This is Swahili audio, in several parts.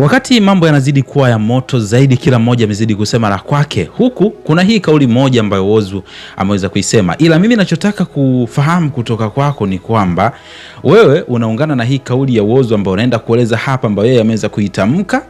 Wakati mambo yanazidi kuwa ya moto zaidi, kila mmoja amezidi kusema la kwake, huku kuna hii kauli moja ambayo Whozu ameweza kuisema. Ila mimi ninachotaka kufahamu kutoka kwako ni kwamba wewe unaungana na hii kauli ya Whozu ambayo unaenda kueleza hapa, ambayo yeye ameweza kuitamka,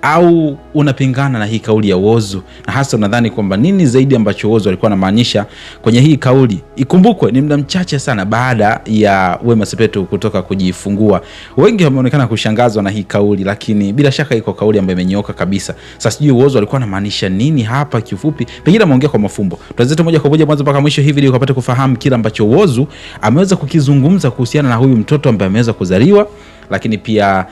au unapingana na hii kauli ya Whozu, na hasa unadhani kwamba nini zaidi ambacho Whozu alikuwa anamaanisha kwenye hii kauli? Ikumbukwe ni muda mchache sana baada ya Wema Sepetu kutoka kujifungua. Wengi wameonekana kushangazwa na hii kauli, lakini bila shaka iko kauli ambayo imenyooka kabisa. Sasa sijui Whozu alikuwa anamaanisha nini hapa kifupi, pengine ameongea kwa mafumbo. Tuanze moja kwa moja mwanzo mpaka mwisho hii video ukapate kufahamu kila ambacho Whozu ameweza kukizungumza kuhusiana na huyu mtoto ambaye ameweza kuzaliwa. Lakini pia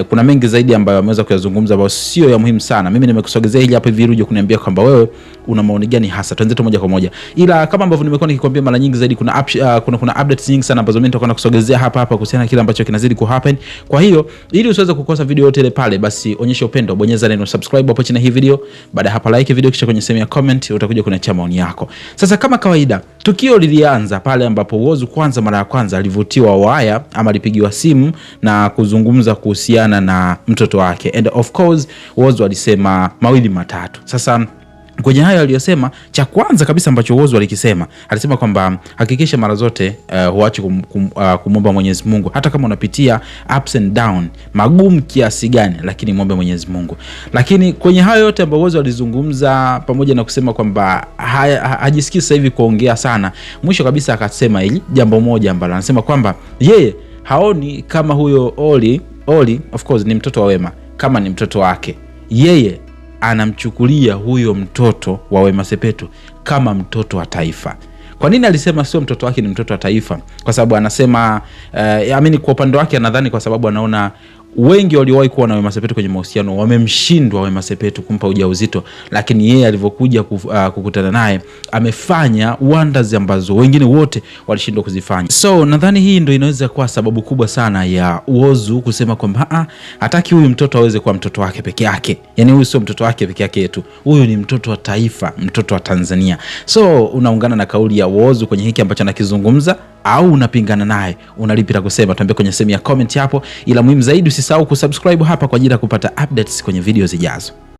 kuna mengi zaidi ambayo ameweza kuyazungumza ambayo sio ya muhimu sana. Mimi nimekusogezea hili hapa hivi uje kuniambia kwamba wewe una maoni gani hasa. Tuanze moja kwa moja. Ila kama ambavyo nimekuwa nikikwambia mara nyingi zaidi, kuna updates nyingi sana ambazo mimi nitakuwa nakusogezea hapa kuhusiana na kile ambacho kinazidi ku happen. Kwa hiyo ili usiweze kukosa video yote ile pale, basi onyesha upendo, bonyeza neno subscribe hapo chini ya hii video. Baada hapa like video, kisha kwenye sehemu ya comment utakuja kuniachia maoni yako. Sasa kama kawaida, tukio lilianza pale ambapo Whozu kwanza mara ya kwanza alivutiwa waya ama alipigiwa simu na kuzungumza kuhusiana na mtoto wake, and of course Whozu alisema mawili matatu. Sasa kwenye hayo aliyosema, cha kwanza kabisa ambacho Whozu alikisema, alisema kwamba hakikisha mara zote huachi kumwomba Mwenyezi Mungu, hata kama unapitia ups and down magumu kiasi gani, lakini muombe Mwenyezi Mungu. Lakini kwenye hayo yote ambayo Whozu alizungumza, pamoja na kusema kwamba hajisikii sasa hivi kuongea sana, mwisho kabisa akasema hili jambo moja ambalo anasema kwamba yeye haoni kama huyo Oli of course ni mtoto wa Wema, kama ni mtoto wake, yeye anamchukulia huyo mtoto wa Wema Sepetu kama mtoto wa taifa. Kwa nini alisema sio mtoto wake, ni mtoto wa taifa? Kwa sababu anasema amini kwa upande wake anadhani kwa sababu anaona wengi waliowahi kuwa na Wema Sepetu kwenye mahusiano wamemshindwa Wema Sepetu kumpa ujauzito, lakini yeye alivyokuja kukutana naye amefanya wonders ambazo wengine wote walishindwa kuzifanya. So nadhani hii ndio inaweza kuwa sababu kubwa sana ya Whozu kusema kwamba hataki huyu mtoto aweze kuwa mtoto wake peke yake. Yani huyu sio mtoto wake peke yake tu, huyu ni mtoto wa taifa, mtoto wa Tanzania. So unaungana na kauli ya Whozu kwenye hiki ambacho anakizungumza, au unapingana naye? Unalipi la kusema? Tuambie kwenye sehemu ya comment hapo. Ila muhimu zaidi, usisahau kusubscribe hapa kwa ajili ya kupata updates kwenye video zijazo.